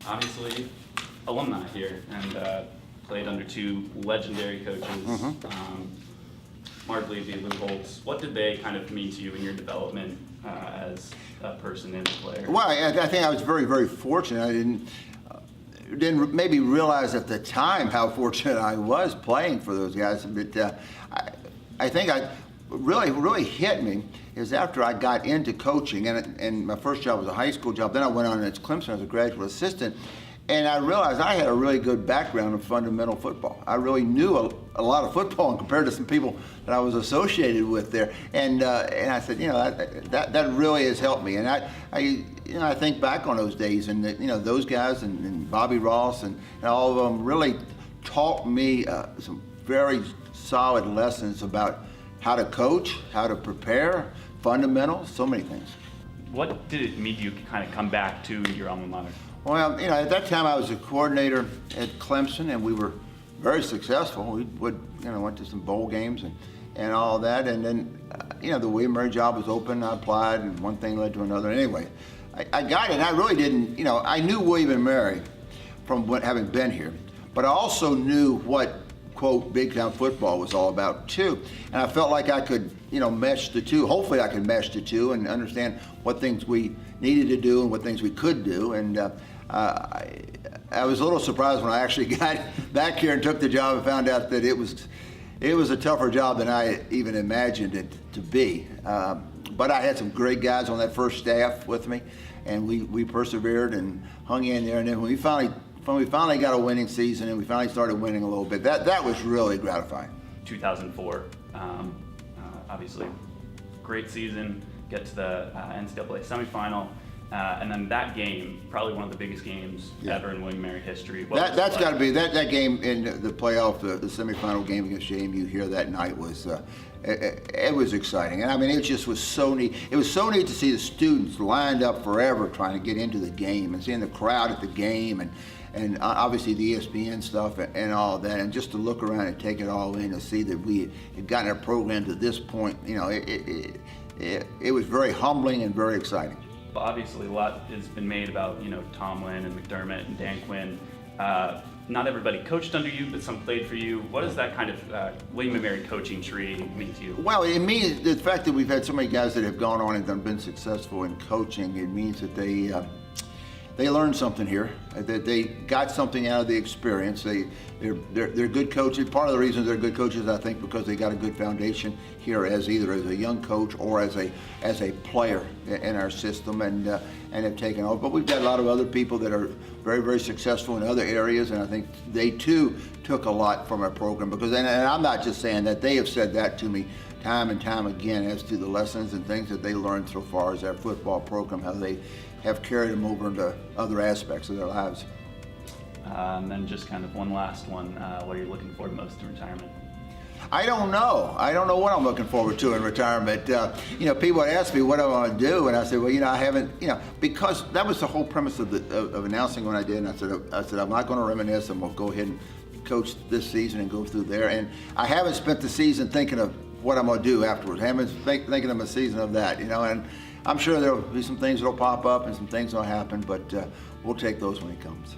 obviously alumni here and played under two legendary coaches, Mark Levy and Lou Holtz. What did they kind of mean to you in your development as a person and a player? Well, I think I was very, very fortunate. I didn't maybe realize at the time how fortunate I was playing for those guys. But I think really hit me is after I got into coaching, and my first job was a high school job. Then I went on at Clemson as a graduate assistant, and I realized I had a really good background in fundamental football. I really knew a lot of football and compared to some people that I was associated with there. And I said, that really has helped me. And I think back on those days, and those guys and Bobby Ross and all of them really taught me some very solid lessons about how to coach, how to prepare, fundamentals, so many things. What did it mean you kind of come back to your alma mater? Well, at that time I was a coordinator at Clemson, and we were very successful. We went to some bowl games and all that, and then the William & Mary job was open. I applied, and one thing led to another. Anyway, I got it. And I really didn't. I knew William & Mary from having been here, but I also knew what quote big time football was all about too, and I felt like I could mesh the two. Hopefully I could mesh the two and understand what things we needed to do and what things we could do. And I was a little surprised when I actually got back here and took the job and found out that it was a tougher job than I even imagined it to be. But I had some great guys on that first staff with me, and we persevered and hung in there. And then when we finally got a winning season and we finally started winning a little bit, that was really gratifying. 2004, obviously, great season, get to the NCAA semifinal, and then that game, probably one of the biggest games ever in William & Mary history. That's got to be, that game in the playoff, the semifinal game against JMU here that night was, it was exciting. And I mean, it just was so neat. It was so neat to see the students lined up forever trying to get into the game and seeing the crowd at the game and obviously the ESPN stuff and all of that, and just to look around and take it all in and see that we had gotten our program to this point, it was very humbling and very exciting. But obviously a lot has been made about, Tomlin and McDermott and Dan Quinn. Not everybody coached under you, but some played for you. What does that kind of William & Mary coaching tree mean to you? Well, it means the fact that we've had so many guys that have gone on and been successful in coaching. It means that they learned something here, that they got something out of the experience. They're good coaches. Part of the reason they're good coaches, I think, because they got a good foundation here as either as a young coach or as a player in our system, and have taken over. But we've got a lot of other people that are very, very successful in other areas, and I think they too took a lot from our program. Because, and I'm not just saying that, they have said that to me time and time again as to the lessons and things that they learned so far as our football program, how they have carried them over into other aspects of their lives. And then just kind of one last one, what are you looking forward most in retirement? I don't know. I don't know what I'm looking forward to in retirement. People would ask me what I want to do, and I said, well, I haven't, because that was the whole premise of announcing when I did. And I said, I'm not going to reminisce. I'm going to go ahead and coach this season and go through there. And I haven't spent the season thinking of what I'm going to do afterwards. I haven't thinking of a season of that, and I'm sure there'll be some things that'll pop up and some things that'll happen, but we'll take those when it comes.